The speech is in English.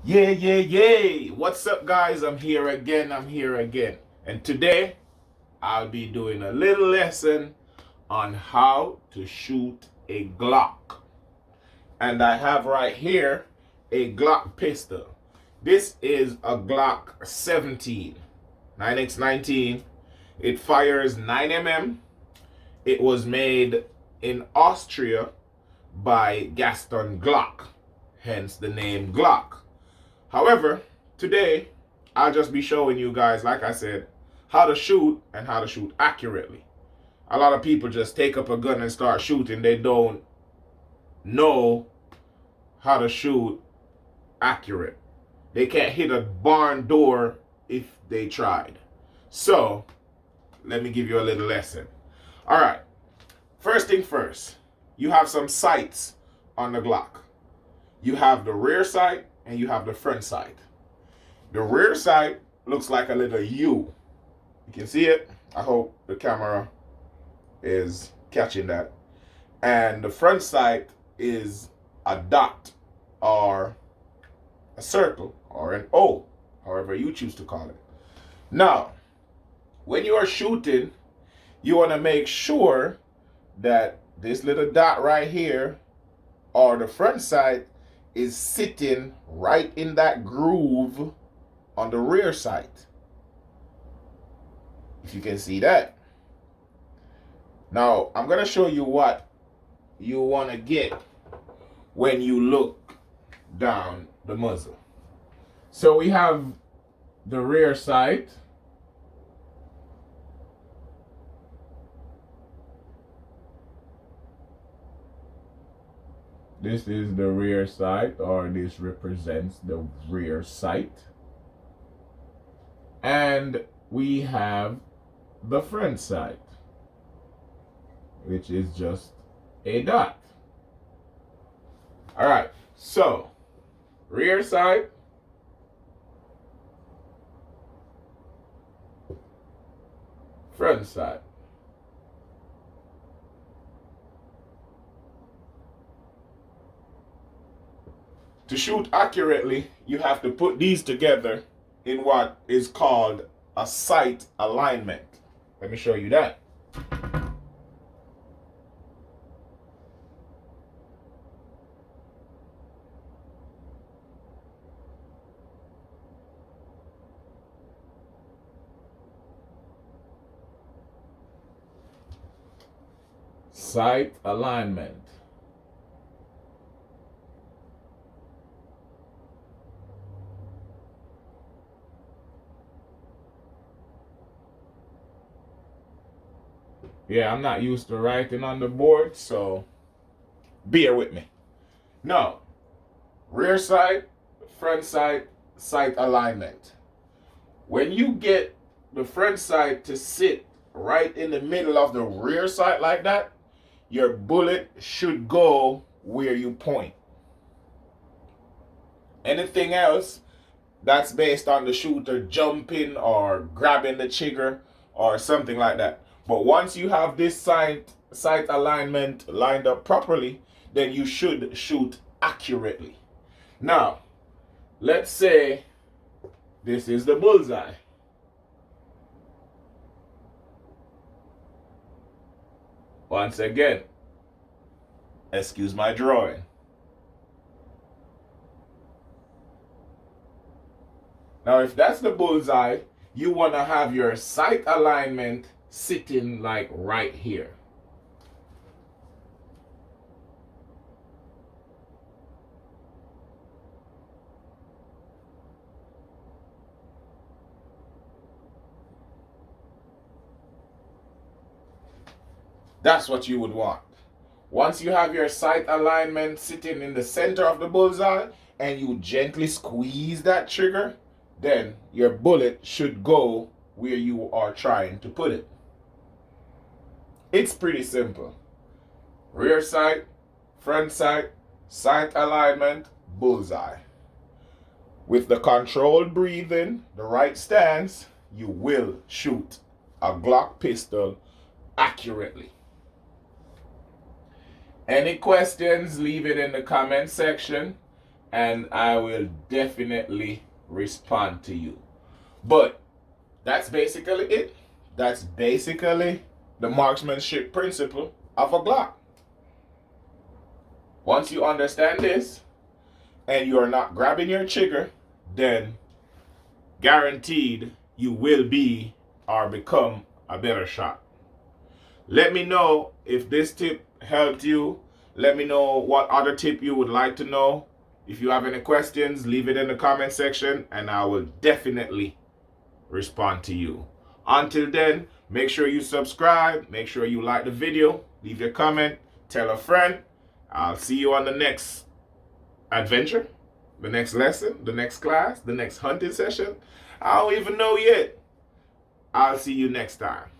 Yeah. What's up, guys? I'm here again. And today, I'll be doing a little lesson on how to shoot a Glock. And I have right here a Glock pistol. This is a Glock 17, 9x19. It fires 9mm. It was made in Austria by Gaston Glock, hence the name Glock. However, today I'll just be showing you guys, like I said, how to shoot and how to shoot accurately. A lot of people just take up a gun and start shooting. They don't know how to shoot accurate. They can't hit a barn door if they tried. So, let me give you a little lesson. All right, first thing first, you have some sights on the Glock. You have the rear sight and you have the front sight. The rear sight looks like a little U. You can see it. I hope the camera is catching that. And the front sight is a dot or a circle or an O, however you choose to call it. Now, when you are shooting, you want to make sure that this little dot right here or the front sight is sitting right in that groove on the rear sight. If you can see that. Now, I'm going to show you what you want to get when you look down the muzzle. So we have the rear sight. This is the rear sight, or this represents the rear sight. And we have the front sight, which is just a dot. All right, so rear sight, front sight. To shoot accurately, you have to put these together in what is called a sight alignment. Let me show you that. Sight alignment. Yeah, I'm not used to writing on the board, so bear with me. Now, rear sight, front sight, sight alignment. When you get the front sight to sit right in the middle of the rear sight like that, your bullet should go where you point. Anything else, that's based on the shooter jumping or grabbing the trigger or something like that. But once you have this sight alignment lined up properly, then you should shoot accurately. Now, let's say this is the bullseye. Once again, excuse my drawing. Now, if that's the bullseye, you want to have your sight alignment sitting like right here. That's what you would want. Once you have your sight alignment sitting in the center of the bullseye and you gently squeeze that trigger, then your bullet should go where you are trying to put it. It's pretty simple. Rear sight, front sight, sight alignment, bullseye. With the controlled breathing, the right stance, you will shoot a Glock pistol accurately. Any questions, leave it in the comment section. and I will definitely respond to you. But that's basically it. That's basically the marksmanship principle of a Glock. Once you understand this and you are not grabbing your trigger, then guaranteed you will be or become a better shot. Let me know if this tip helped you. Let me know what other tip you would like to know. If you have any questions, leave it in the comment section and I will definitely respond to you. Until then, make sure you subscribe, make sure you like the video, leave your comment, tell a friend. I'll see you on the next adventure, the next lesson, the next class, the next hunting session. I don't even know yet. I'll see you next time.